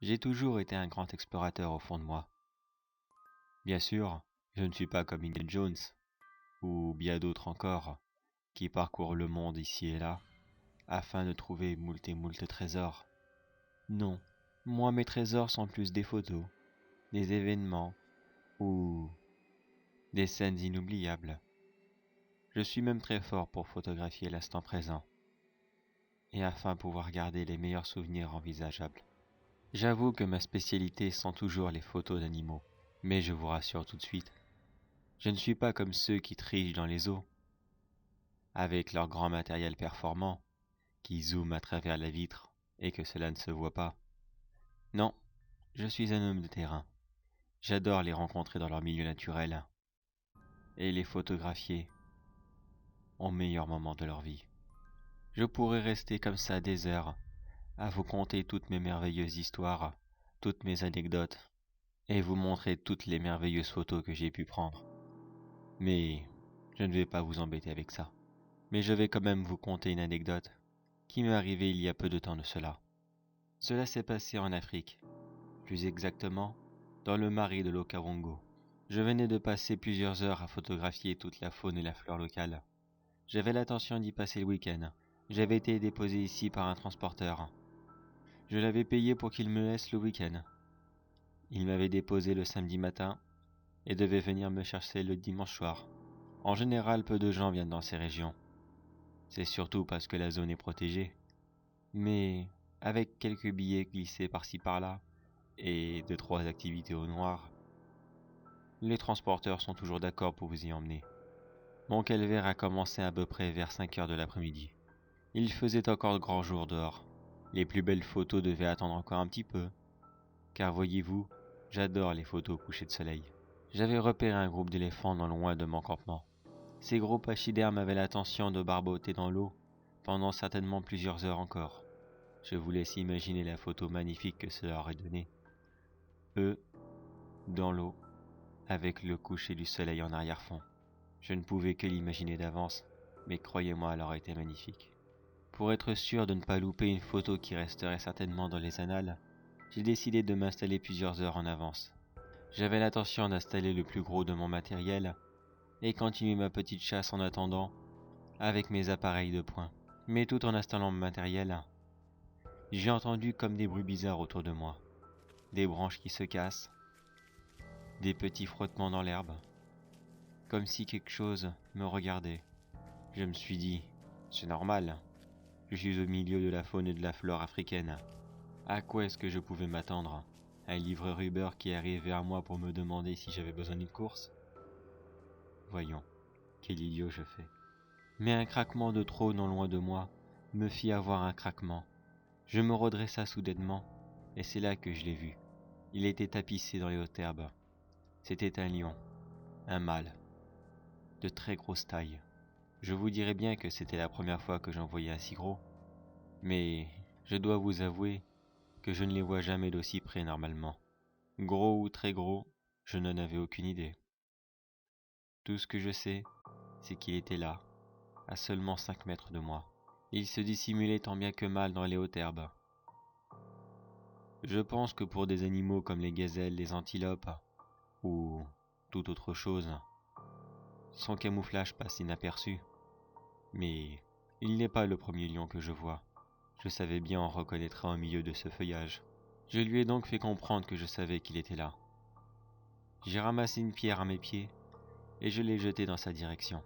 J'ai toujours été un grand explorateur au fond de moi. Bien sûr, je ne suis pas comme Indiana Jones, ou bien d'autres encore, qui parcourent le monde ici et là, afin de trouver moult et moult trésors. Non, moi mes trésors sont plus des photos, des événements, ou des scènes inoubliables. Je suis même très fort pour photographier l'instant présent, et afin de pouvoir garder les meilleurs souvenirs envisageables. J'avoue que ma spécialité sont toujours les photos d'animaux, mais je vous rassure tout de suite, je ne suis pas comme ceux qui trichent dans les eaux, avec leur grand matériel performant, qui zooment à travers la vitre et que cela ne se voit pas. Non, je suis un homme de terrain. J'adore les rencontrer dans leur milieu naturel et les photographier au meilleur moment de leur vie. Je pourrais rester comme ça des heures à vous conter toutes mes merveilleuses histoires, toutes mes anecdotes et vous montrer toutes les merveilleuses photos que j'ai pu prendre. Mais je ne vais pas vous embêter avec ça. Mais je vais quand même vous conter une anecdote qui m'est arrivée il y a peu de temps de cela. Cela s'est passé en Afrique, plus exactement dans le marais de l'Okavango. Je venais de passer plusieurs heures à photographier toute la faune et la flore locale. J'avais l'intention d'y passer le week-end. J'avais été déposé ici par un transporteur. Je l'avais payé pour qu'il me laisse le week-end. Il m'avait déposé le samedi matin et devait venir me chercher le dimanche soir. En général, peu de gens viennent dans ces régions. C'est surtout parce que la zone est protégée. Mais avec quelques billets glissés par-ci par-là et 2-3 activités au noir, les transporteurs sont toujours d'accord pour vous y emmener. Mon calvaire a commencé à peu près vers 5 heures de l'après-midi. Il faisait encore grand jour dehors. Les plus belles photos devaient attendre encore un petit peu, car voyez-vous, j'adore les photos au coucher de soleil. J'avais repéré un groupe d'éléphants non loin de mon campement. Ces gros pachydermes avaient l'intention de barboter dans l'eau pendant certainement plusieurs heures encore. Je vous laisse imaginer la photo magnifique que cela aurait donné. Eux, dans l'eau, avec le coucher du soleil en arrière-fond. Je ne pouvais que l'imaginer d'avance, mais croyez-moi, elle aurait été magnifique. Pour être sûr de ne pas louper une photo qui resterait certainement dans les annales, j'ai décidé de m'installer plusieurs heures en avance. J'avais l'intention d'installer le plus gros de mon matériel et continuer ma petite chasse en attendant avec mes appareils de poing. Mais tout en installant mon matériel, j'ai entendu comme des bruits bizarres autour de moi. Des branches qui se cassent, des petits frottements dans l'herbe, comme si quelque chose me regardait. Je me suis dit, c'est normal, je suis au milieu de la faune et de la flore africaine. À quoi est-ce que je pouvais m'attendre? Un livreur Uber qui arrive vers moi pour me demander si j'avais besoin d'une course? Voyons, quel idiot je fais. Mais un craquement de trop non loin de moi me fit avoir un craquement. Je me redressa soudainement, et c'est là que je l'ai vu. Il était tapissé dans les hautes herbes. C'était un lion, un mâle, de très grosse taille. Je vous dirais bien que c'était la première fois que j'en voyais un si gros, mais je dois vous avouer que je ne les vois jamais d'aussi près normalement. Gros ou très gros, je n'en avais aucune idée. Tout ce que je sais, c'est qu'il était là, à seulement 5 mètres de moi. Il se dissimulait tant bien que mal dans les hautes herbes. Je pense que pour des animaux comme les gazelles, les antilopes, ou toute autre chose, son camouflage passe inaperçu. Mais il n'est pas le premier lion que je vois. Je savais bien en reconnaître un au milieu de ce feuillage. Je lui ai donc fait comprendre que je savais qu'il était là. J'ai ramassé une pierre à mes pieds et je l'ai jetée dans sa direction.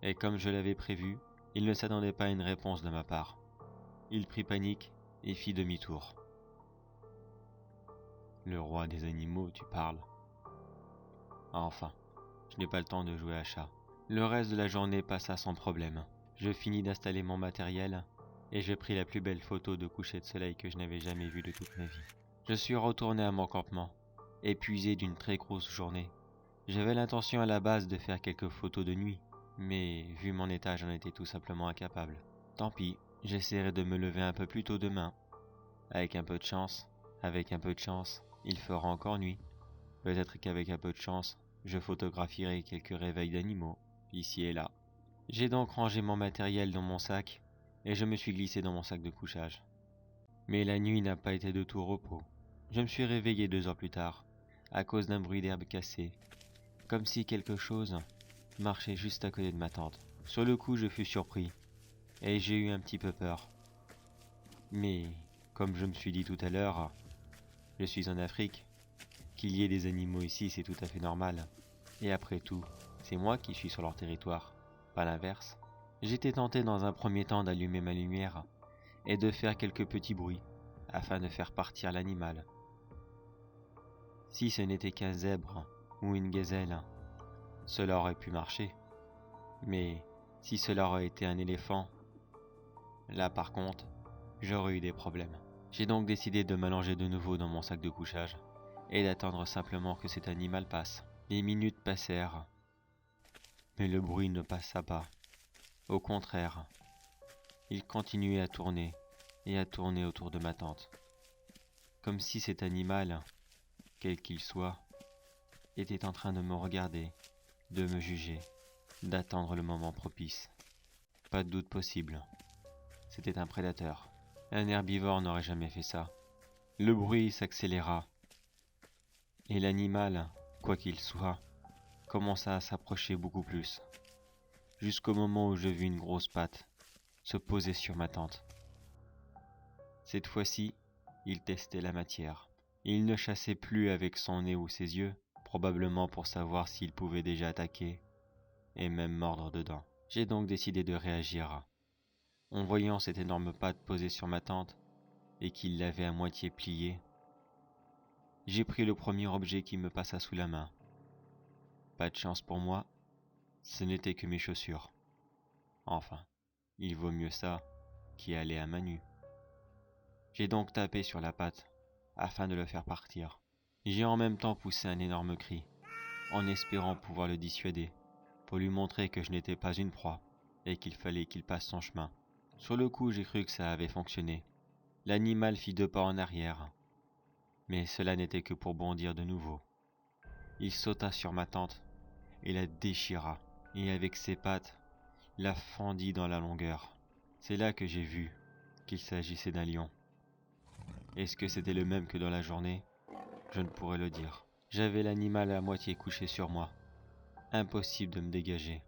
Et comme je l'avais prévu, il ne s'attendait pas à une réponse de ma part. Il prit panique et fit demi-tour. Le roi des animaux, tu parles. Enfin, je n'ai pas le temps de jouer à chat. Le reste de la journée passa sans problème. Je finis d'installer mon matériel et je pris la plus belle photo de coucher de soleil que je n'avais jamais vue de toute ma vie. Je suis retourné à mon campement, épuisé d'une très grosse journée. J'avais l'intention à la base de faire quelques photos de nuit, mais vu mon état, j'en étais tout simplement incapable. Tant pis, j'essaierai de me lever un peu plus tôt demain. Avec un peu de chance, il fera encore nuit. Peut-être qu'avec un peu de chance, je photographierai quelques réveils d'animaux, ici et là. J'ai donc rangé mon matériel dans mon sac, et je me suis glissé dans mon sac de couchage. Mais la nuit n'a pas été de tout repos. Je me suis réveillé 2 heures plus tard, à cause d'un bruit d'herbe cassée, comme si quelque chose marchait juste à côté de ma tente. Sur le coup, je fus surpris, et j'ai eu un petit peu peur. Mais, comme je me suis dit tout à l'heure, je suis en Afrique. Qu'il y ait des animaux ici, c'est tout à fait normal. Et après tout, c'est moi qui suis sur leur territoire, pas l'inverse. J'étais tenté dans un premier temps d'allumer ma lumière et de faire quelques petits bruits, afin de faire partir l'animal. Si ce n'était qu'un zèbre ou une gazelle, cela aurait pu marcher. Mais si cela aurait été un éléphant, là par contre, j'aurais eu des problèmes. J'ai donc décidé de m'allonger de nouveau dans mon sac de couchage et d'attendre simplement que cet animal passe. Les minutes passèrent, mais le bruit ne passa pas. Au contraire, il continuait à tourner et à tourner autour de ma tente, comme si cet animal, quel qu'il soit, était en train de me regarder, de me juger, d'attendre le moment propice. Pas de doute possible, c'était un prédateur. Un herbivore n'aurait jamais fait ça. Le bruit s'accéléra, et l'animal, quoi qu'il soit, commença à s'approcher beaucoup plus, jusqu'au moment où je vis une grosse patte se poser sur ma tente. Cette fois-ci, il testait la matière. Il ne chassait plus avec son nez ou ses yeux, probablement pour savoir s'il pouvait déjà attaquer, et même mordre dedans. J'ai donc décidé de réagir. En voyant cette énorme patte posée sur ma tente, et qu'il l'avait à moitié pliée, j'ai pris le premier objet qui me passa sous la main. Pas de chance pour moi, ce n'était que mes chaussures. Enfin, il vaut mieux ça qu'y aller à main nue. J'ai donc tapé sur la patte, afin de le faire partir. J'ai en même temps poussé un énorme cri, en espérant pouvoir le dissuader, pour lui montrer que je n'étais pas une proie, et qu'il fallait qu'il passe son chemin. Sur le coup, j'ai cru que ça avait fonctionné. L'animal fit 2 pas en arrière, mais cela n'était que pour bondir de nouveau. Il sauta sur ma tente, et la déchira, et avec ses pattes, la fendit dans la longueur. C'est là que j'ai vu qu'il s'agissait d'un lion. Est-ce que c'était le même que dans la journée ? Je ne pourrais le dire. J'avais l'animal à moitié couché sur moi. Impossible de me dégager.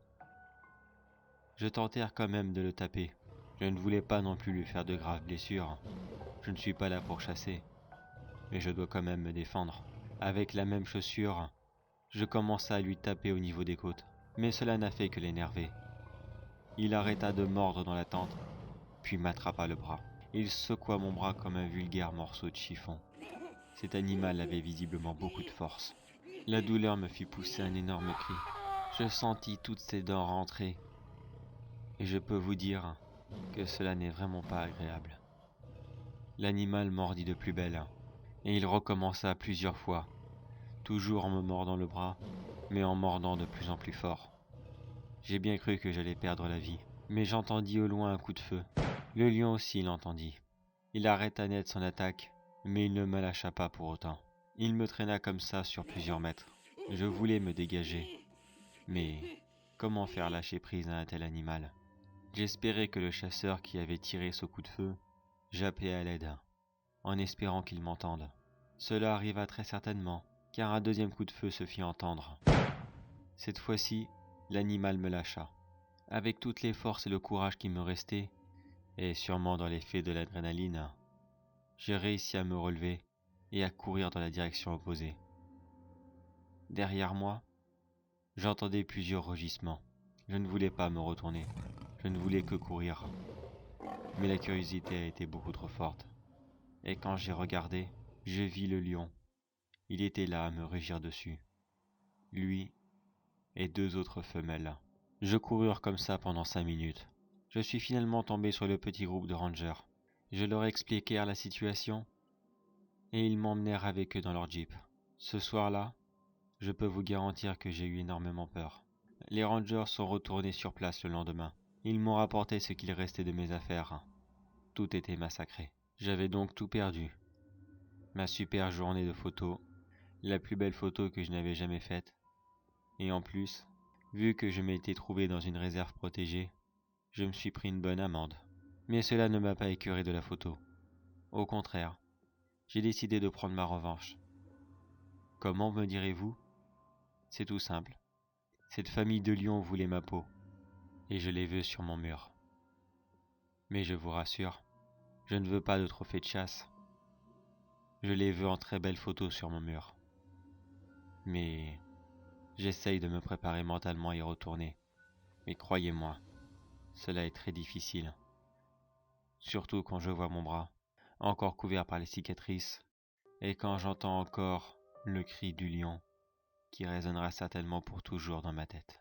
Je tentai quand même de le taper. Je ne voulais pas non plus lui faire de graves blessures. Je ne suis pas là pour chasser, mais je dois quand même me défendre. Avec la même chaussure, je commença à lui taper au niveau des côtes, mais cela n'a fait que l'énerver. Il arrêta de mordre dans la tente, puis m'attrapa le bras. Il secoua mon bras comme un vulgaire morceau de chiffon. Cet animal avait visiblement beaucoup de force. La douleur me fit pousser un énorme cri. Je sentis toutes ses dents rentrer, et je peux vous dire que cela n'est vraiment pas agréable. L'animal mordit de plus belle, et il recommença plusieurs fois, toujours en me mordant le bras, mais en mordant de plus en plus fort. J'ai bien cru que j'allais perdre la vie, mais j'entendis au loin un coup de feu. Le lion aussi l'entendit. Il arrêta net son attaque, mais il ne me lâcha pas pour autant. Il me traîna comme ça sur plusieurs mètres. Je voulais me dégager, mais comment faire lâcher prise à un tel animal ? J'espérais que le chasseur qui avait tiré ce coup de feu jappait à l'aide, en espérant qu'il m'entende. Cela arriva très certainement, car un deuxième coup de feu se fit entendre. Cette fois-ci, l'animal me lâcha. Avec toutes les forces et le courage qui me restaient, et sûrement dans l'effet de l'adrénaline, j'ai réussi à me relever et à courir dans la direction opposée. Derrière moi, j'entendais plusieurs rugissements. Je ne voulais pas me retourner. Je ne voulais que courir. Mais la curiosité a été beaucoup trop forte. Et quand j'ai regardé, je vis le lion. Il était là à me rugir dessus. Lui et 2 autres femelles. Je courus comme ça pendant 5 minutes. Je suis finalement tombé sur le petit groupe de rangers. Je leur expliquai la situation et ils m'emmenèrent avec eux dans leur jeep. Ce soir-là, je peux vous garantir que j'ai eu énormément peur. Les rangers sont retournés sur place le lendemain. Ils m'ont rapporté ce qu'il restait de mes affaires. Tout était massacré. J'avais donc tout perdu. Ma super journée de photos, la plus belle photo que je n'avais jamais faite. Et en plus, vu que je m'étais trouvé dans une réserve protégée, je me suis pris une bonne amende. Mais cela ne m'a pas écœuré de la photo. Au contraire, j'ai décidé de prendre ma revanche. Comment, me direz-vous? C'est tout simple. Cette famille de lions voulait ma peau, et je les veux sur mon mur. Mais je vous rassure, je ne veux pas de trophées de chasse. Je les veux en très belles photos sur mon mur. Mais j'essaye de me préparer mentalement à y retourner. Mais croyez-moi, cela est très difficile. Surtout quand je vois mon bras, encore couvert par les cicatrices, et quand j'entends encore le cri du lion qui résonnera certainement pour toujours dans ma tête.